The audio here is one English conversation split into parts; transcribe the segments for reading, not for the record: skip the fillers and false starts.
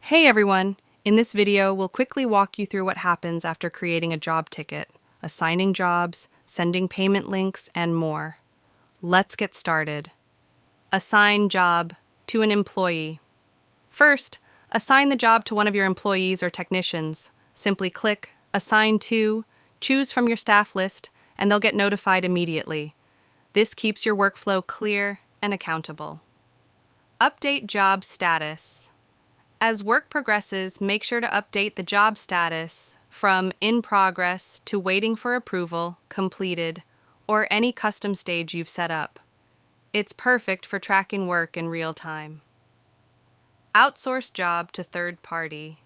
Hey everyone! In this video, we'll quickly walk you through what happens after creating a job ticket, assigning jobs, sending payment links, and more. Let's get started. Assign job to an employee. First, assign the job to one of your employees or technicians. Simply click Assign to, choose from your staff list, and they'll get notified immediately. This keeps your workflow clear and accountable. Update job status. As work progresses, make sure to update the job status from in progress to waiting for approval, completed, or any custom stage you've set up. It's perfect for tracking work in real time. Outsource job to third party.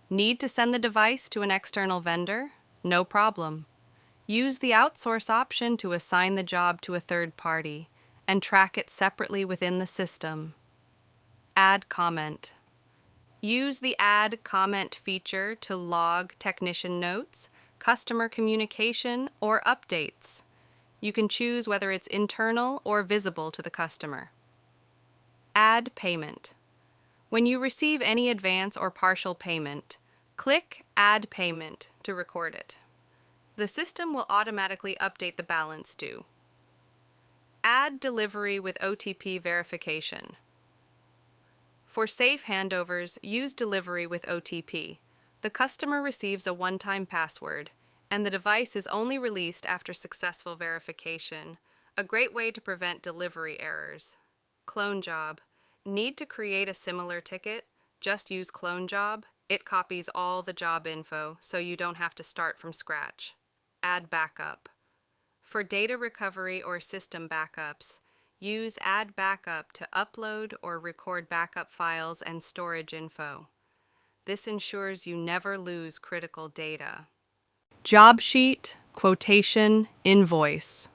Need to send the device to an external vendor? No problem. Use the outsource option to assign the job to a third party and track it separately within the system. Add comment. Use the Add Comment feature to log technician notes, customer communication, or updates. You can choose whether it's internal or visible to the customer. Add payment. When you receive any advance or partial payment, click Add Payment to record it. The system will automatically update the balance due. Add delivery with OTP verification. For safe handovers, use delivery with OTP. The customer receives a one-time password, and the device is only released after successful verification, a great way to prevent delivery errors. Clone job. Need to create a similar ticket? Just use clone job. It copies all the job info, so you don't have to start from scratch. Add backup. For data recovery or system backups, use Add Backup to upload or record backup files and storage info. This ensures you never lose critical data. Job sheet, quotation, invoice.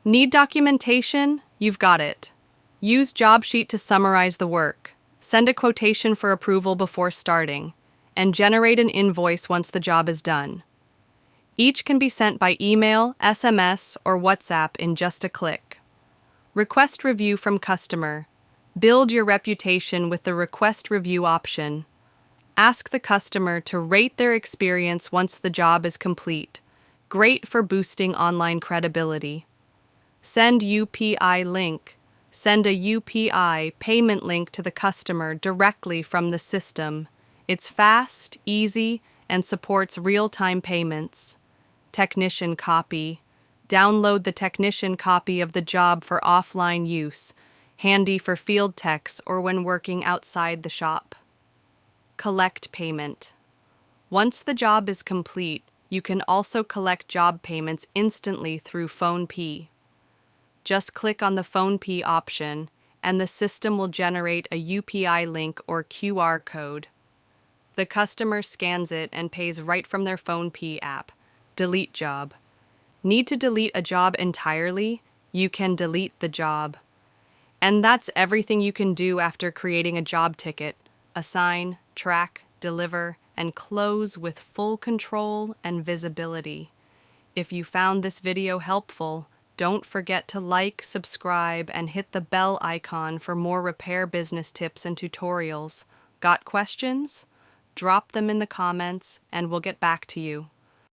Need documentation? You've got it. Use job sheet to summarize the work, send a quotation for approval before starting, and generate an invoice once the job is done. Each can be sent by email, SMS, or WhatsApp in just a click. Request review from customer. Build your reputation with the request review option. Ask the customer to rate their experience once the job is complete. Great for boosting online credibility. Send UPI link. Send a UPI payment link to the customer directly from the system. It's fast, easy, and supports real-time payments. Technician copy. Download the technician copy of the job for offline use, handy for field techs or when working outside the shop. Collect payment. Once the job is complete, you can also collect job payments instantly through PhonePe. Just click on the PhonePe option, and the system will generate a UPI link or QR code. The customer scans it and pays right from their PhonePe app. Delete job. Need to delete a job entirely? You can delete the job. And that's everything you can do after creating a job ticket. Assign, track, deliver, and close with full control and visibility. If you found this video helpful, don't forget to like, subscribe, and hit the bell icon for more repair business tips and tutorials. Got questions? Drop them in the comments and we'll get back to you.